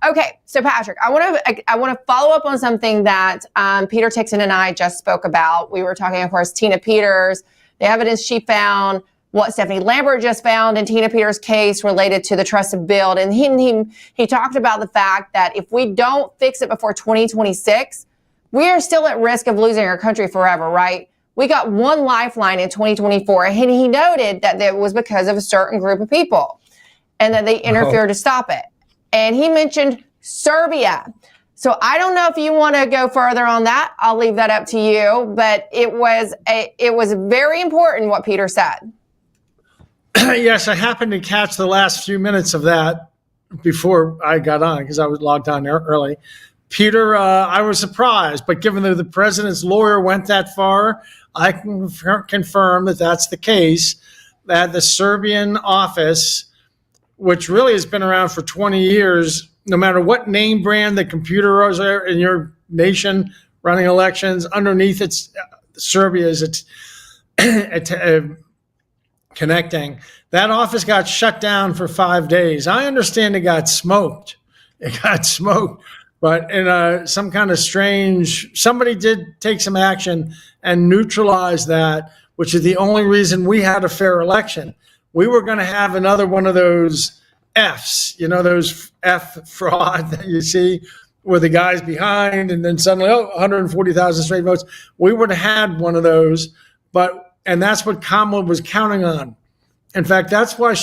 Okay. So Patrick, I want to follow up on something that, Peter Tixon and I just spoke about. We were talking, of course, Tina Peters, the evidence she found, what Stephanie Lambert just found in Tina Peters' case related to the trusted build. And he talked about the fact that if we don't fix it before 2026, we are still at risk of losing our country forever, right? We got one lifeline in 2024, and he noted that it was because of a certain group of people and that they interfered to stop it. And he mentioned Serbia. So I don't know if you want to go further on that. I'll leave that up to you. But it was very important what Peter said. Yes, I happened to catch the last few minutes of that before I got on because I was logged on early. Peter, I was surprised, but given that the president's lawyer went that far, I can confirm that that's the case, that the Serbian office, which really has been around for 20 years, no matter what name brand the computer is there in your nation running elections, underneath it's Serbia is connecting. That office got shut down for 5 days. I understand it got smoked. But in some kind of strange, somebody did take some action and neutralize that, which is the only reason we had a fair election. We were going to have another one of those Fs, those F fraud that you see where the guy's behind and then suddenly, 140,000 straight votes. We would have had one of those, and that's what Kamala was counting on. In fact, that's why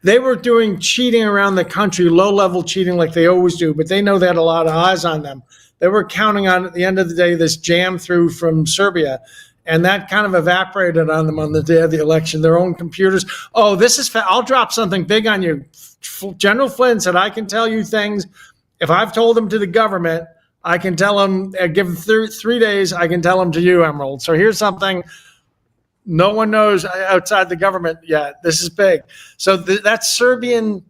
they were doing cheating around the country, low-level cheating like they always do, but they know they had a lot of eyes on them. They were counting on, at the end of the day, this jam through from Serbia, and that kind of evaporated on them on the day of the election. Their own computers. Oh, I'll drop something big on you. General Flynn said, I can tell you things. If I've told them to the government, I can tell them, give them 3 days, I can tell them to you, Emerald. So here's something no one knows outside the government yet. This is big. So that Serbian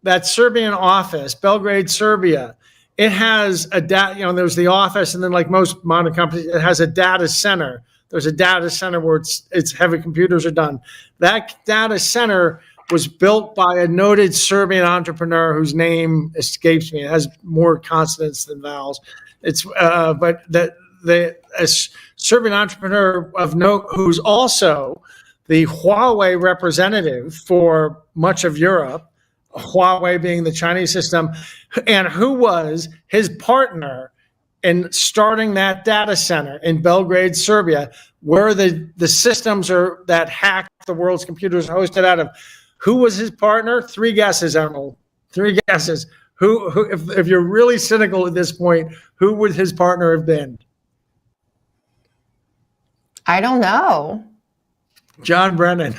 office, Belgrade, Serbia, it has there's the office, and then like most modern companies, it has a data center. There's a data center where it's heavy computers are done. That data center was built by a noted Serbian entrepreneur whose name escapes me. It has more consonants than vowels. But a Serbian entrepreneur of note who's also the Huawei representative for much of Europe, Huawei being the Chinese system, and who was his partner in starting that data center in Belgrade, Serbia, where the systems are that hack the world's computers are hosted out of. Who was his partner? 3 guesses, Emerald. 3 guesses. Who if you're really cynical at this point, who would his partner have been? I don't know. John Brennan.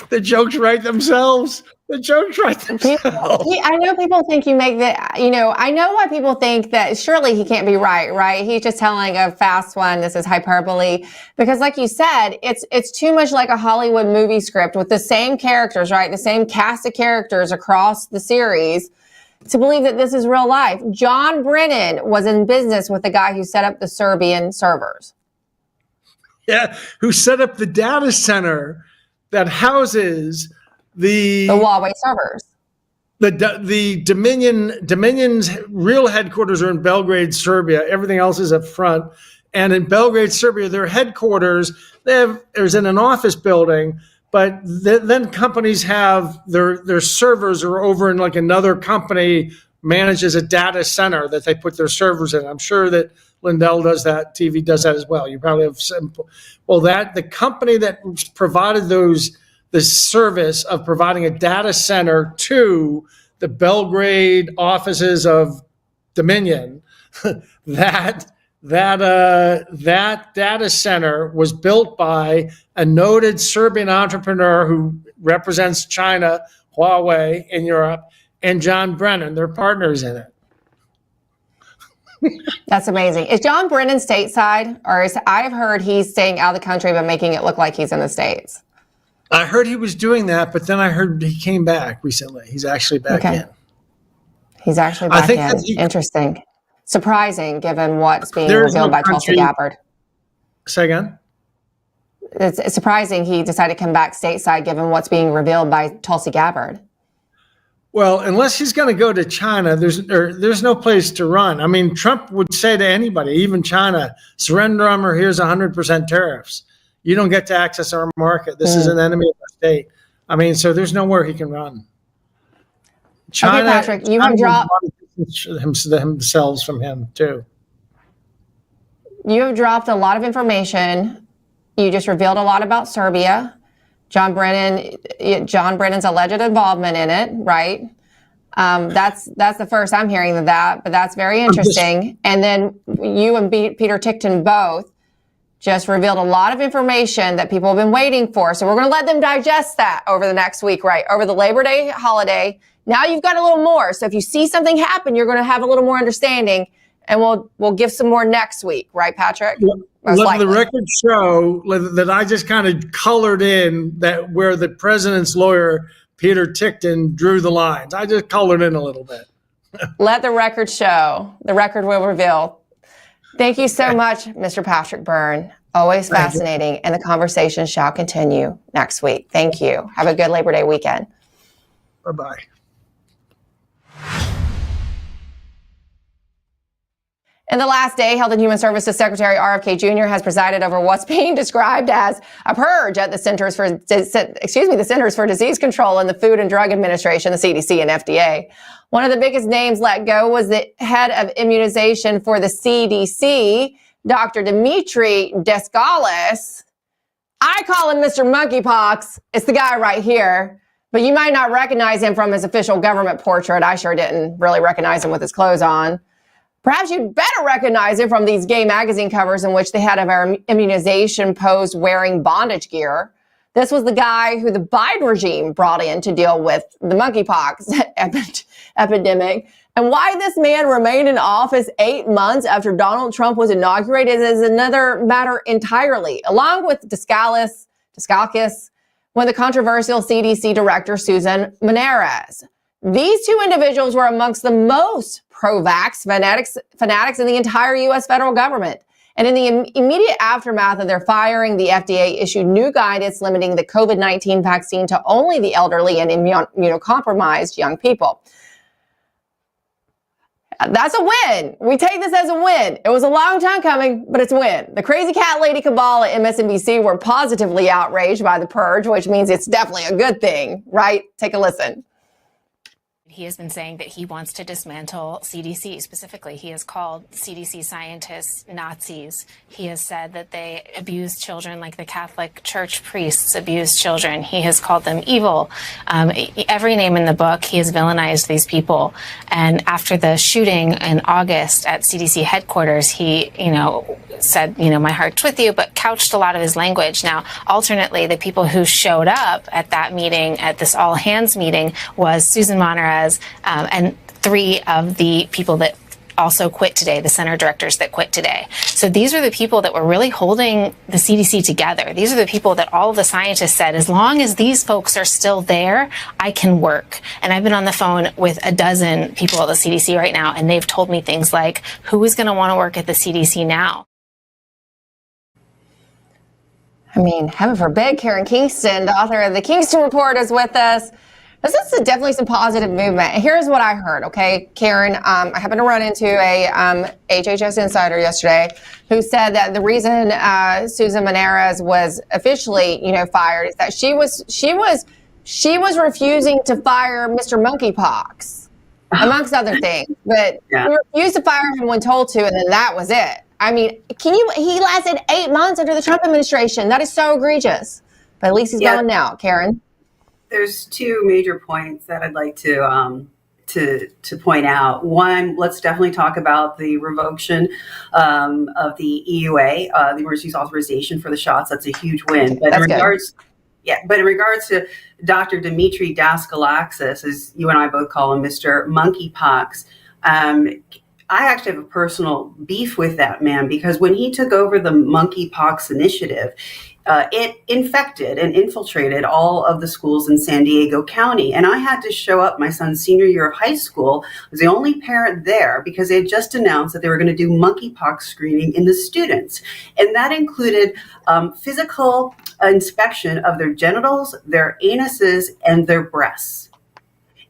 The jokes write themselves. I know people think you make that, I know why people think that surely he can't be right? He's just telling a fast one. This is hyperbole. Because like you said, it's too much like a Hollywood movie script with the same characters, right? The same cast of characters across the series to believe that this is real life. John Brennan was in business with the guy who set up the Serbian servers. Yeah, who set up the data center that houses the Huawei servers. The Dominion's real headquarters are in Belgrade, Serbia. Everything else is up front. And in Belgrade, Serbia, their headquarters, there's in an office building, but then companies have their servers are over in like another company manages a data center that they put their servers in. I'm sure that Lindell does that. TV does that as well. You probably have the company that provided the service of providing a data center to the Belgrade offices of Dominion, that data center was built by a noted Serbian entrepreneur who represents China, Huawei in Europe, and John Brennan. They're partners in it. That's amazing. Is John Brennan stateside, or I've heard he's staying out of the country but making it look like he's in the States? I heard he was doing that, but then I heard he came back recently. He's actually back in. He's actually back in. Interesting. Surprising, given what's being revealed by Tulsi Gabbard. Say again? It's surprising he decided to come back stateside, given what's being revealed by Tulsi Gabbard. Well, unless he's going to go to China, there's no place to run. I mean, Trump would say to anybody, even China, surrender them or here's 100% tariffs. You don't get to access our market. This is an enemy of our state. I mean, so there's nowhere he can run. China, okay, Patrick, you have dropped themselves from him too. You have dropped a lot of information. You just revealed a lot about Serbia. John Brennan's alleged involvement in it, right? That's the first I'm hearing of that, but that's very interesting. And then you and Peter Tickton both just revealed a lot of information that people have been waiting for. So we're going to let them digest that over the next week, right? Over the Labor Day holiday. Now you've got a little more. So if you see something happen, you're going to have a little more understanding, and we'll give some more next week, right, Patrick? Let the record show that I just kind of colored in that where the president's lawyer, Peter Tickton, drew the lines. I just colored in a little bit. Let the record show. The record will reveal. Thank you so much, Mr. Patrick Byrne. Always fascinating, and the conversation shall continue next week. Thank you. Have a good Labor Day weekend. Bye-bye. In the last day, Health and Human Services Secretary RFK Jr. has presided over what's being described as a purge at the Centers for Disease Control and the Food and Drug Administration, the CDC and FDA. One of the biggest names let go was the head of immunization for the CDC, Dr. Dimitri Descalis. I call him Mr. Monkeypox. It's the guy right here. But you might not recognize him from his official government portrait. I sure didn't really recognize him with his clothes on. Perhaps you'd better recognize him from these gay magazine covers in which the head of our immunization posed wearing bondage gear. This was the guy who the Biden regime brought in to deal with the monkeypox epidemic. And why this man remained in office 8 months after Donald Trump was inaugurated is another matter entirely, along with Descalkis, when the controversial CDC director, Susan Maneras. These two individuals were amongst the most pro-vax fanatics in the entire U.S. federal government. And in the immediate aftermath of their firing, the FDA issued new guidance limiting the COVID-19 vaccine to only the elderly and immunocompromised young people. That's a win. We take this as a win. It was a long time coming, but it's a win. The crazy cat lady cabal at MSNBC were positively outraged by the purge, which means it's definitely a good thing, right? Take a listen. He has been saying that he wants to dismantle CDC. Specifically, he has called CDC scientists Nazis. He has said that they abuse children like the Catholic Church priests abuse children. He has called them evil. Every name in the book, he has villainized these people. And after the shooting in August at CDC headquarters, he, said, my heart's with you, but couched a lot of his language. Now, alternately, the people who showed up at that meeting, at this all hands meeting, was Susan Maneras, and 3 of the people that also quit today, the center directors that quit today. So these are the people that were really holding the CDC together. These are the people that all of the scientists said, as long as these folks are still there, I can work. And I've been on the phone with a dozen people at the CDC right now, and they've told me things like, who is going to want to work at the CDC now? I mean, heaven forbid, Karen Kingston, the author of the Kingston Report, is with us. This is definitely some positive movement. Here's what I heard, okay, Karen. I happened to run into a HHS insider yesterday who said that the reason Susan Maneras was officially, fired is that she was refusing to fire Mr. Monkeypox, amongst other things. But she refused to fire him when told to, and then that was it. I mean, he lasted 8 months under the Trump administration. That is so egregious. But at least he's gone now, Karen. There's 2 major points that I'd like to point out. One, let's definitely talk about the revocation of the EUA, the emergency authorization for the shots. That's a huge win. But in regards to Dr. Dimitri Descalis, as you and I both call him, Mr. Monkeypox, I actually have a personal beef with that man, because when he took over the monkeypox initiative, it infected and infiltrated all of the schools in San Diego County. And I had to show up my son's senior year of high school. I was the only parent there because they had just announced that they were going to do monkeypox screening in the students. And that included physical inspection of their genitals, their anuses, and their breasts.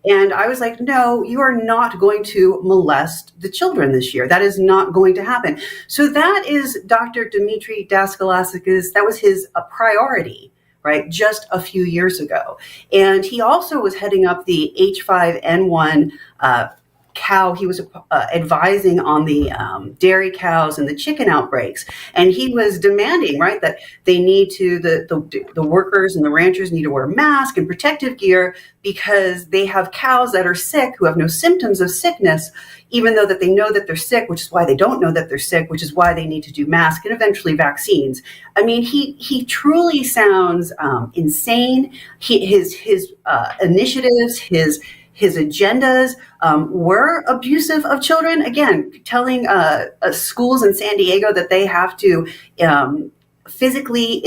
And I was like, no, you are not going to molest the children this year. That is not going to happen. So that is Dr. Dimitri Descalis, that was his priority, right, just a few years ago. And he also was heading up the H5N1 cow. He was advising on the dairy cows and the chicken outbreaks. And he was demanding, right, that they need to, the workers and the ranchers need to wear masks and protective gear because they have cows that are sick who have no symptoms of sickness, even though that they know that they're sick, which is why they don't know that they're sick, which is why they need to do masks and eventually vaccines. I mean, he truly sounds insane. His initiatives, his agendas were abusive of children. Again, telling schools in San Diego that they have to physically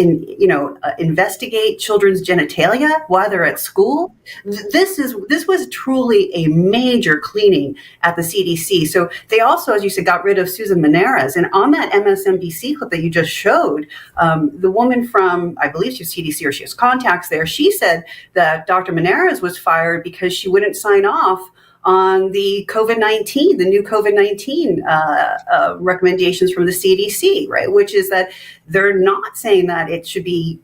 investigate children's genitalia while they're at school. This was truly a major cleaning at the CDC. So they also, as you said, got rid of Susan Menares. And on that MSNBC clip that you just showed, the woman from, I believe she's CDC or she has contacts there, she said that Dr. Menares was fired because she wouldn't sign off on the COVID-19, the new COVID-19 recommendations from the CDC, right? Which is that they're not saying that it should be,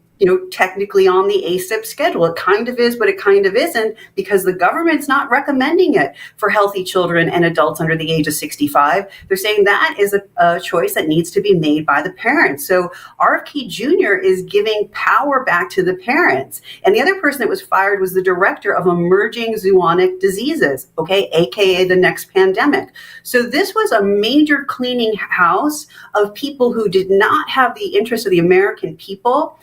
technically on the ACIP schedule. It kind of is, but it kind of isn't, because the government's not recommending it for healthy children and adults under the age of 65. They're saying that is a choice that needs to be made by the parents. So RFK Jr. is giving power back to the parents. And the other person that was fired was the director of emerging zoonotic diseases, AKA the next pandemic. So this was a major cleaning house of people who did not have the interest of the American people,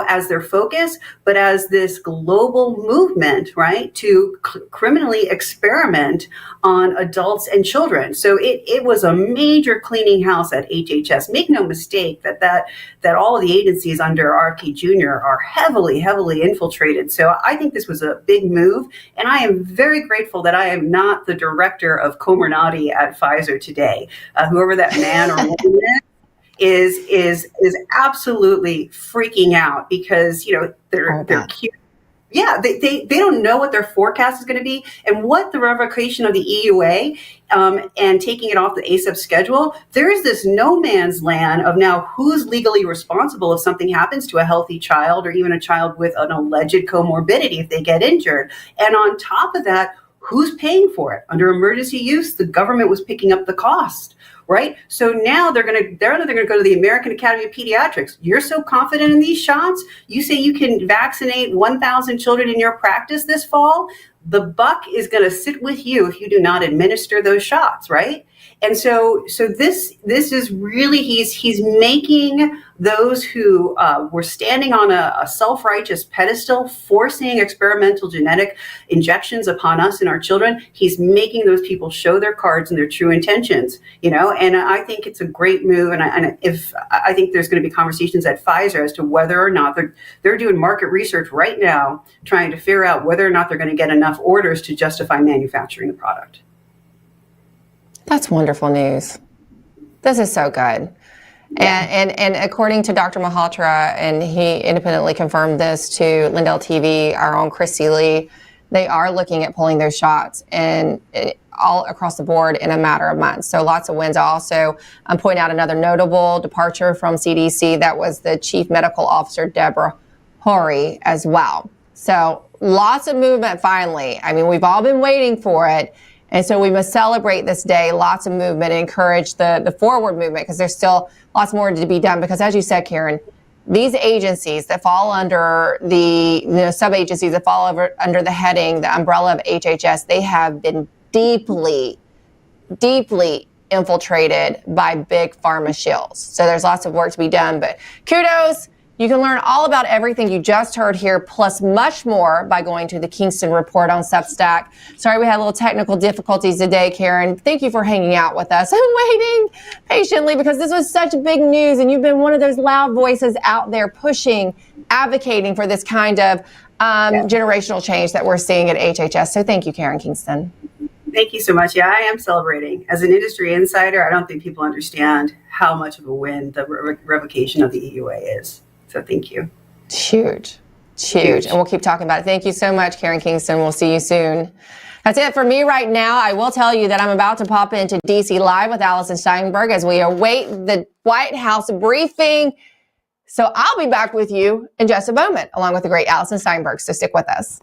as their focus, but as this global movement, right, to criminally experiment on adults and children. So it was a major cleaning house at HHS. Make no mistake that all of the agencies under RFK Jr. are heavily, heavily infiltrated. So I think this was a big move, and I am very grateful that I am not the director of Comirnaty at Pfizer today. Whoever that man or woman is absolutely freaking out because they're cute. Yeah, they don't know what their forecast is going to be, and what the revocation of the EUA and taking it off the ACIP schedule. There is this no man's land of now who's legally responsible if something happens to a healthy child or even a child with an alleged comorbidity if they get injured. And on top of that, who's paying for it? Under emergency use, the government was picking up the cost. Right. So now they're going to go to the American Academy of Pediatrics. You're so confident in these shots. You say you can vaccinate 1,000 children in your practice this fall. The buck is going to sit with you if you do not administer those shots. Right. And so this is really he's making those who were standing on a self-righteous pedestal, forcing experimental genetic injections upon us and our children. He's making those people show their cards and their true intentions, and I think it's a great move. And I think there's going to be conversations at Pfizer as to whether or not they're doing market research right now, trying to figure out whether or not they're going to get enough orders to justify manufacturing the product. That's wonderful news. This is so good. And according to Dr. Malhotra, and he independently confirmed this to Lindell TV, our own Chris Seeley, they are looking at pulling those shots and all across the board in a matter of months. So lots of wins. I'll also point out another notable departure from CDC. That was the Chief Medical Officer, Deborah Horry, as well. So lots of movement finally. I mean, we've all been waiting for it. And so we must celebrate this day, lots of movement, and encourage the forward movement, because there's still lots more to be done. Because as you said, Karen, these agencies that fall under the sub-agencies that fall under the heading, the umbrella of HHS, they have been deeply, deeply infiltrated by big pharma shills. So there's lots of work to be done, but kudos. You can learn all about everything you just heard here, plus much more, by going to the Kingston Report on Substack. Sorry we had a little technical difficulties today, Karen. Thank you for hanging out with us and waiting patiently, because this was such big news, and you've been one of those loud voices out there pushing, advocating for this kind of generational change that we're seeing at HHS. So thank you, Karen Kingston. Thank you so much. Yeah, I am celebrating. As an industry insider, I don't think people understand how much of a win the revocation of the EUA is. So thank you. Huge. And we'll keep talking about it. Thank you so much, Karen Kingston. We'll see you soon. That's it for me right now. I will tell you that I'm about to pop into DC Live with Allison Steinberg as we await the White House briefing. So I'll be back with you in just a moment, along with the great Allison Steinberg. So stick with us.